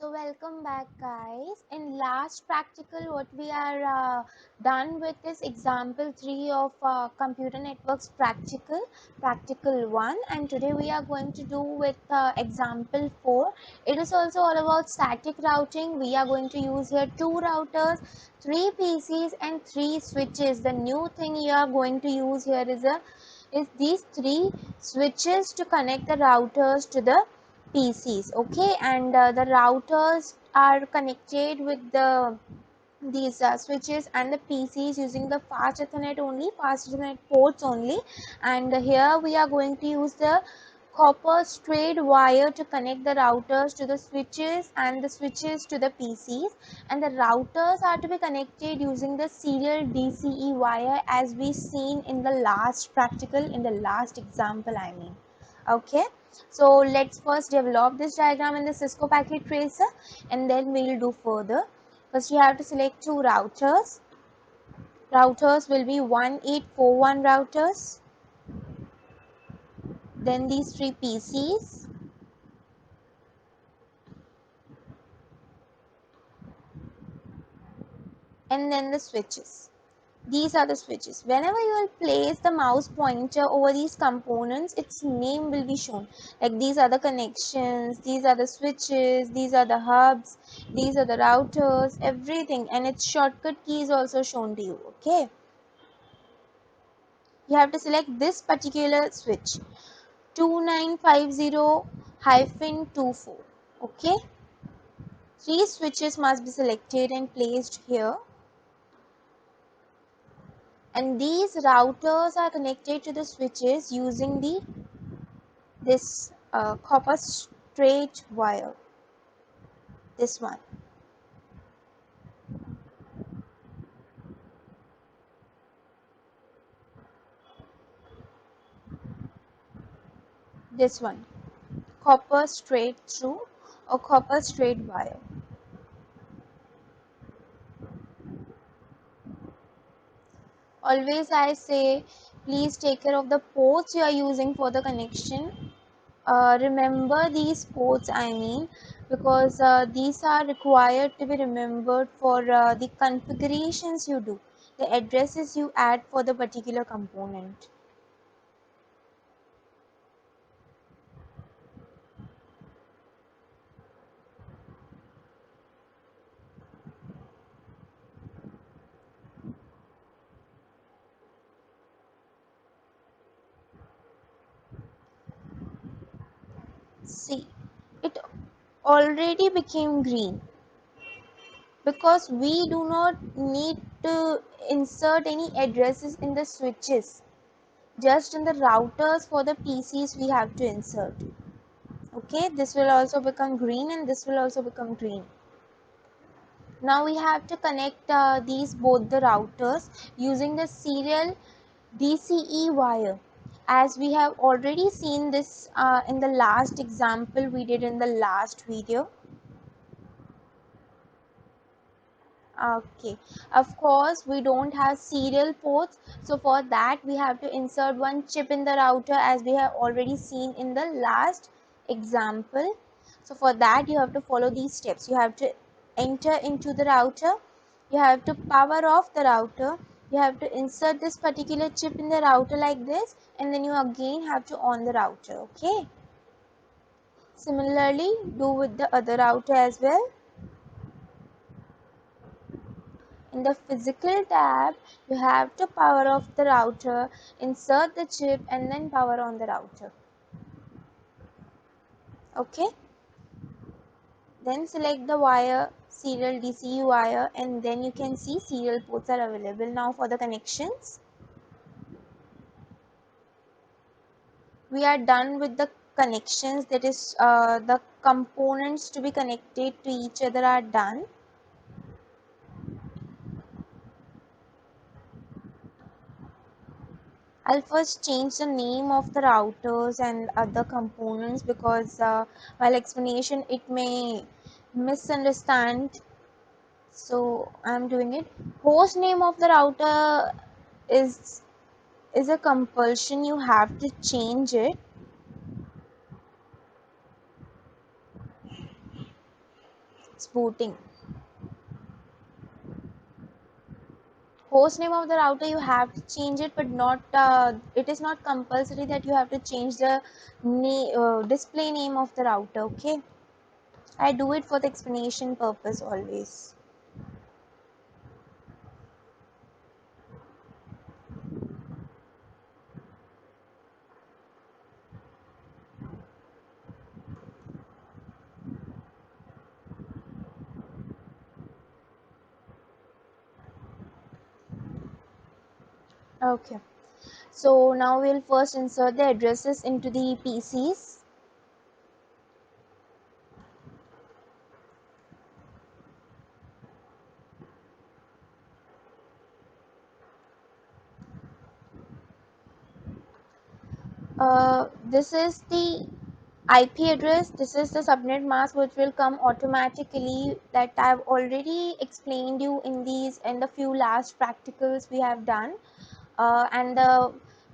So welcome back guys. In last practical what we are done with is example 3 of computer networks practical 1, and today we are going to do with example 4. It is also all about static routing. We are going to use here 2 routers, 3 PCs and 3 switches. The new thing you are going to use here is these 3 switches to connect the routers to the PCs. Okay, and the routers are connected with these switches and the PCs using the fast Ethernet ports only. And here we are going to use the copper straight wire to connect the routers to the switches and the switches to the PCs, and the routers are to be connected using the serial DCE wire as we seen in the last practical, in the last example I mean. Okay, so let's first develop this diagram in the Cisco packet tracer and then we'll do further. First you have to select 2 routers. Routers will be 1841 routers. Then these 3 PCs. And then the switches. These are the switches. Whenever you will place the mouse pointer over these components, its name will be shown. Like these are the connections, these are the switches, these are the hubs, these are the routers, everything, and its shortcut key is also shown to you. Okay, you have to select this particular switch 2950-24. Okay, 3 switches must be selected and placed here, and these routers are connected to the switches using this copper straight wire, this one. This one, copper straight through or copper straight wire. Always I say, please take care of the ports you are using for the connection. Remember these ports I mean, because these are required to be remembered for the configurations you do, the addresses you add for the particular component. See, it already became green because we do not need to insert any addresses in the switches. Just in the routers for the PCs we have to insert. Okay, this will also become green and this will also become green. Now we have to connect these both the routers using the serial DCE wire, as we have already seen this in the last example we did in the last video. Okay, of course we don't have serial ports, so for that we have to insert one chip in the router as we have already seen in the last example. So for that you have to follow these steps. You have to enter into the router, you have to power off the router, you have to insert this particular chip in the router like this, and then you again have to on the router. Okay, similarly do with the other router as well. In the physical tab, you have to power off the router, insert the chip and then power on the router. Okay. Then select the wire, serial DCU wire, and then you can see serial ports are available. Now for the connections. We are done with the connections, that is the components to be connected to each other are done. I'll first change the name of the routers and other components because while explanation it may misunderstand. So I'm doing it. Host name of the router is a compulsion. You have to change it. it's booting. Host name of the router, you have to change it, but not it is not compulsory that you have to change the display name of the router. Okay, I do it for the explanation purpose always. Okay, so now we'll first insert the addresses into the PCs. This is the IP address. This is the subnet mask which will come automatically, that I've already explained you in these and the few last practicals we have done. And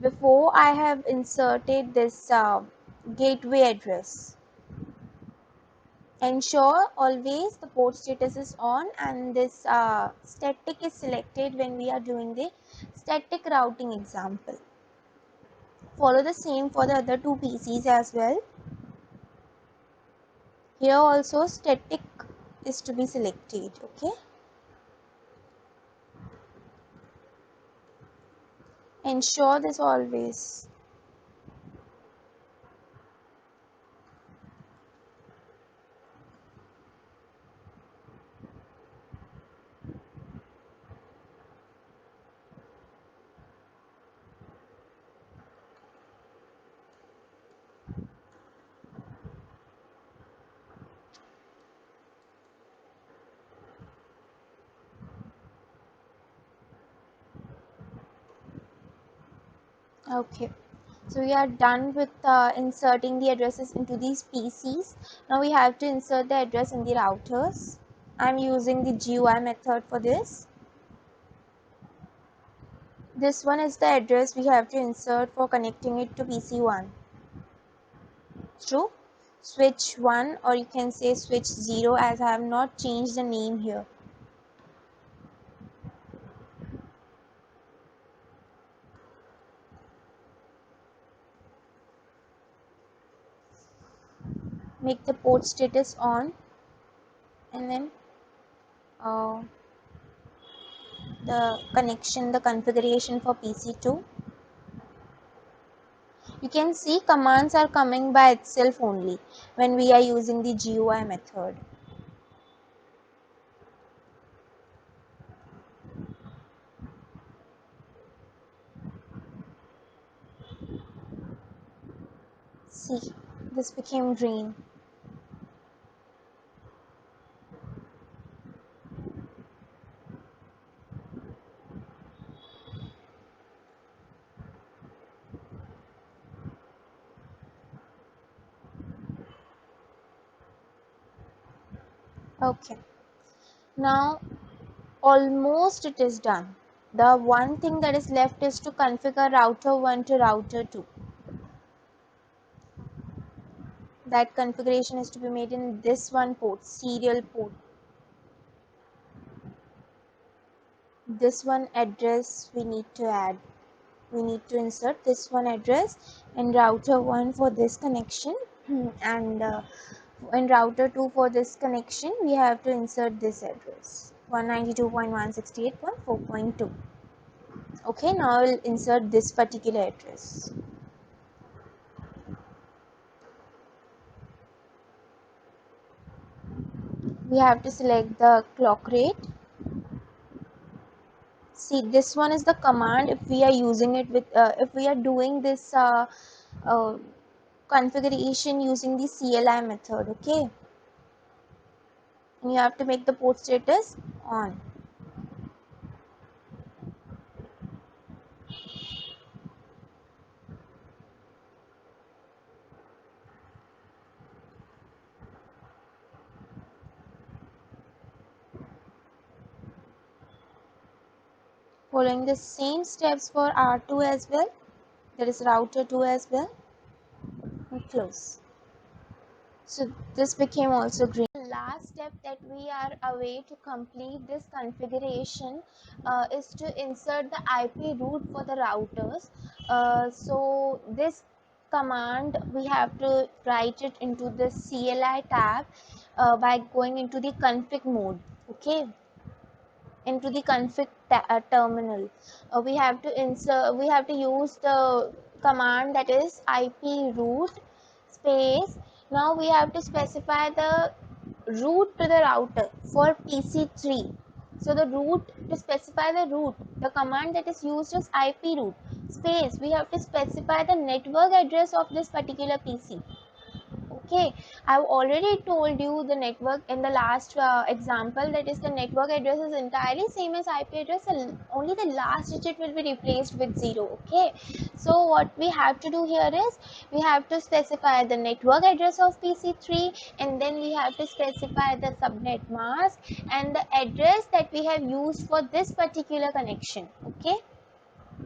before I have inserted this gateway address. Ensure always the port status is on and this static is selected when we are doing the static routing example. Follow the same for the other two PCs as well. Here also static is to be selected. Okay, ensure this always. Okay, so we are done with inserting the addresses into these PCs. Now we have to insert the address in the routers. I'm using the GUI method for this. This one is the address we have to insert for connecting it to PC1. True. Switch 1, or you can say switch 0, as I have not changed the name here. Make the port status on, and then uh, the configuration for PC2. You can see commands are coming by itself only when we are using the GUI method. See, this became green. Okay, now almost it is done. The one thing that is left is to configure router 1 to router 2. That configuration is to be made in this one port, serial port. This one address we need to add. We need to insert this one address in router 1 for this connection, and in router 2 for this connection we have to insert this address, 192.168.4.2. Okay, now I will insert this particular address. We have to select the clock rate. See, this one is the command if we are using it with if we are doing this uh, configuration using the CLI method. Okay, and you have to make the port status on. Following the same steps for R2 as well, that is router 2 as well, and close. So this became also green. last step that we are away to complete this configuration is to insert the IP route for the routers. So this command we have to write it into the CLI tab by going into the config mode. Okay, into the config terminal. We have to use the command that is IP route space. Now we have to specify the route to the router for PC3. So the route, to specify the route, the command that is used is IP route space. We have to specify the network address of this particular PC. Okay, I've already told you the network in the last example, that is the network address is entirely same as IP address, only the last digit will be replaced with 0. Okay, so what we have to do here is we have to specify the network address of PC3, and then we have to specify the subnet mask and the address that we have used for this particular connection. Okay,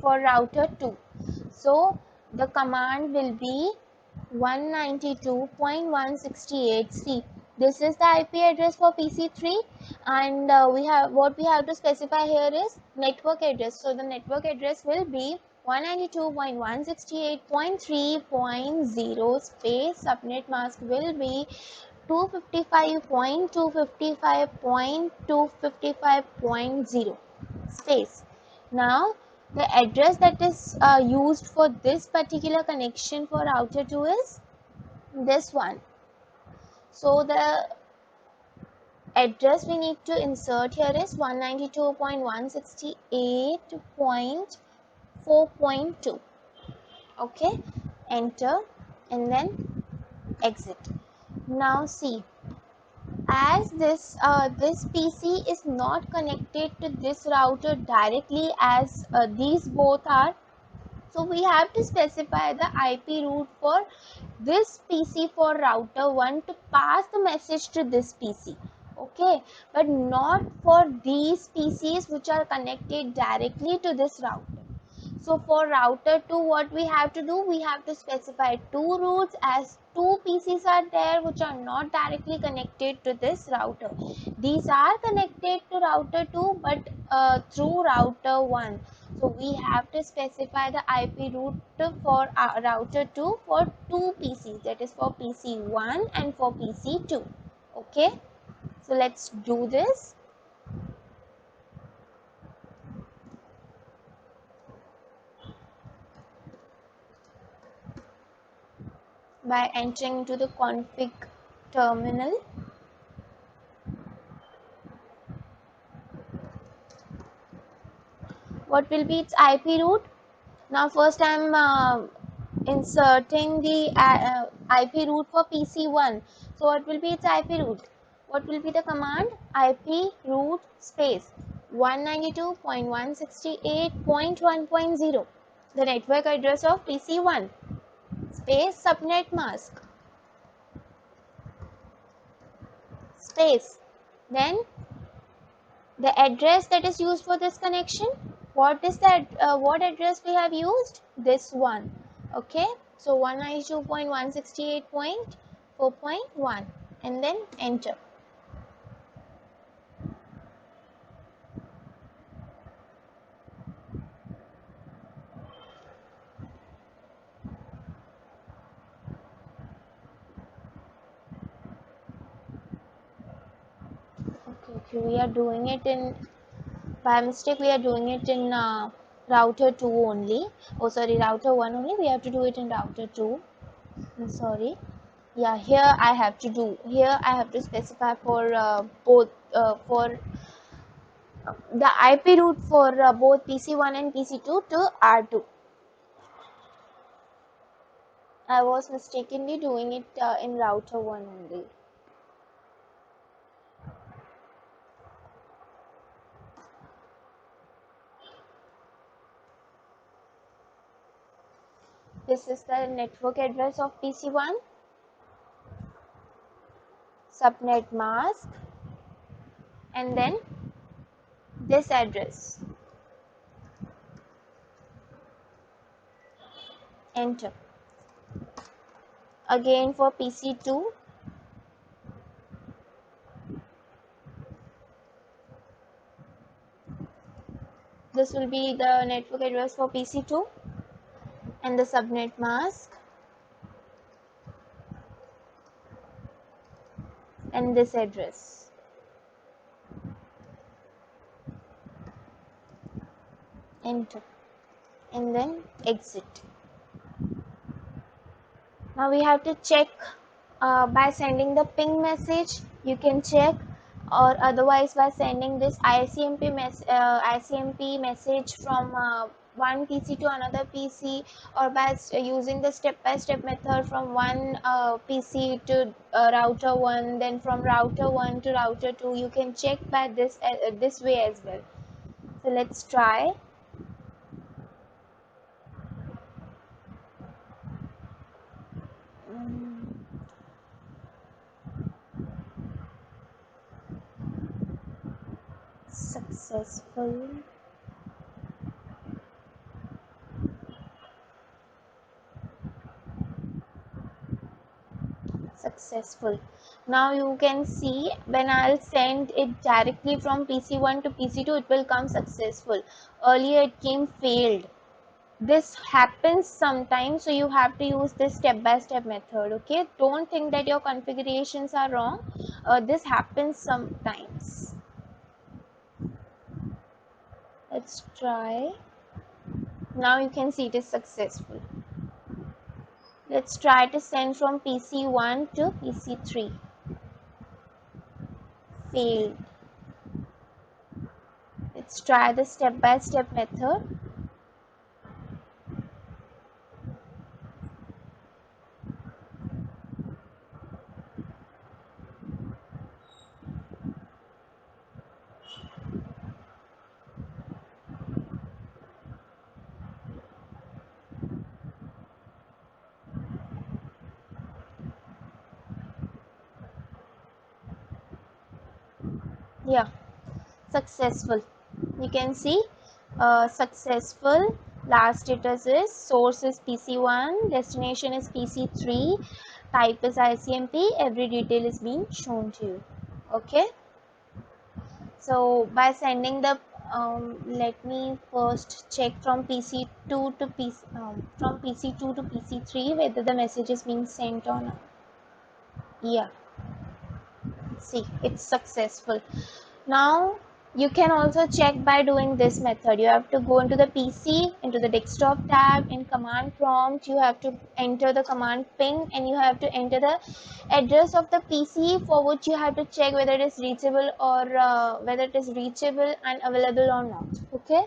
for router 2. So the command will be 192.168. This is the IP address for PC3, and we have to specify here is network address. So the network address will be 192.168.3.0 space. Subnet mask will be 255.255.255.0 space. Now the address that is used for this particular connection for router 2 is this one. So the address we need to insert here is 192.168.4.2. okay, enter and then exit. Now see, as this PC is not connected to this router directly as these both are, so we have to specify the IP route for this PC for router 1 to pass the message to this PC. Okay, but not for these PCs which are connected directly to this router. So for router 2, what we have to do, we have to specify two routes, as two PCs are there which are not directly connected to this router. These are connected to router 2 but through router 1. So we have to specify the IP route for router 2 for two PCs, that is for PC1 and for PC2. Okay, so let's do this. By entering into the config terminal. What will be its IP route? Now first I am inserting the IP route for PC1. So what will be its IP route? What will be the command? IP route space 192.168.1.0, the network address of PC1 space subnet mask space, then the address that is used for this connection. What is that? What address we have used? This one. Okay, so 192.168.4.1 and then enter. Okay, we are doing it in, by mistake we are doing it in router 2 only. Oh sorry, router 1 only. We have to do it in router 2. Sorry. Yeah, here I have to do, here I have to specify for both for the IP route for both PC1 and PC2 to R2. I was mistakenly doing it in router 1 only. This is the network address of PC1, subnet mask, and then this address. Enter. Again for PC2, address will be the network address for PC2 and the subnet mask and this address. Enter and then exit. Now we have to check by sending the ping message. You can check, or otherwise by sending this ICMP message from one PC to another PC, or by using the step-by-step method from one PC to router 1, then from router 1 to router 2. You can check by this way as well. So let's try. Successful. Successful. Now you can see when I'll send it directly from PC1 to PC2, it will come successful. Earlier it came failed. This happens sometimes, so you have to use this step-by-step method. Okay, don't think that your configurations are wrong. This happens sometimes. Let's try. Now you can see it is successful. Let's try to send from PC1 to PC3. Failed. Let's try the step-by-step method. Yeah, successful. You can see successful. Last status is source is PC1, destination is PC3, type is ICMP, every detail is being shown to you. Okay, so by sending the let me first check from PC2 to from PC2 to PC3 whether the message is being sent or not. Yeah, see, it's successful. Now you can also check by doing this method. You have to go into the PC, into the desktop tab, in command prompt you have to enter the command ping, and you have to enter the address of the PC for which you have to check whether it is reachable or whether it is reachable and available or not. Okay,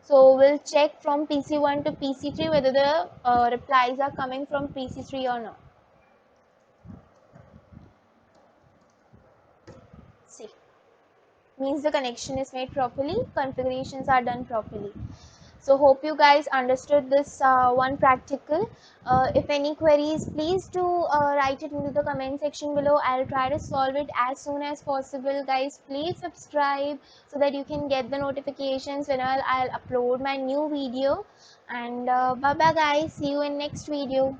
so we'll check from PC1 to PC3 whether the replies are coming from PC3 or not. See, means the connection is made properly, configurations are done properly. So hope you guys understood this one practical. If any queries, please do write it into the comment section below. I'll try to solve it as soon as possible. Guys, please subscribe so that you can get the notifications whenever I'll upload my new video. And bye bye guys, see you in next video.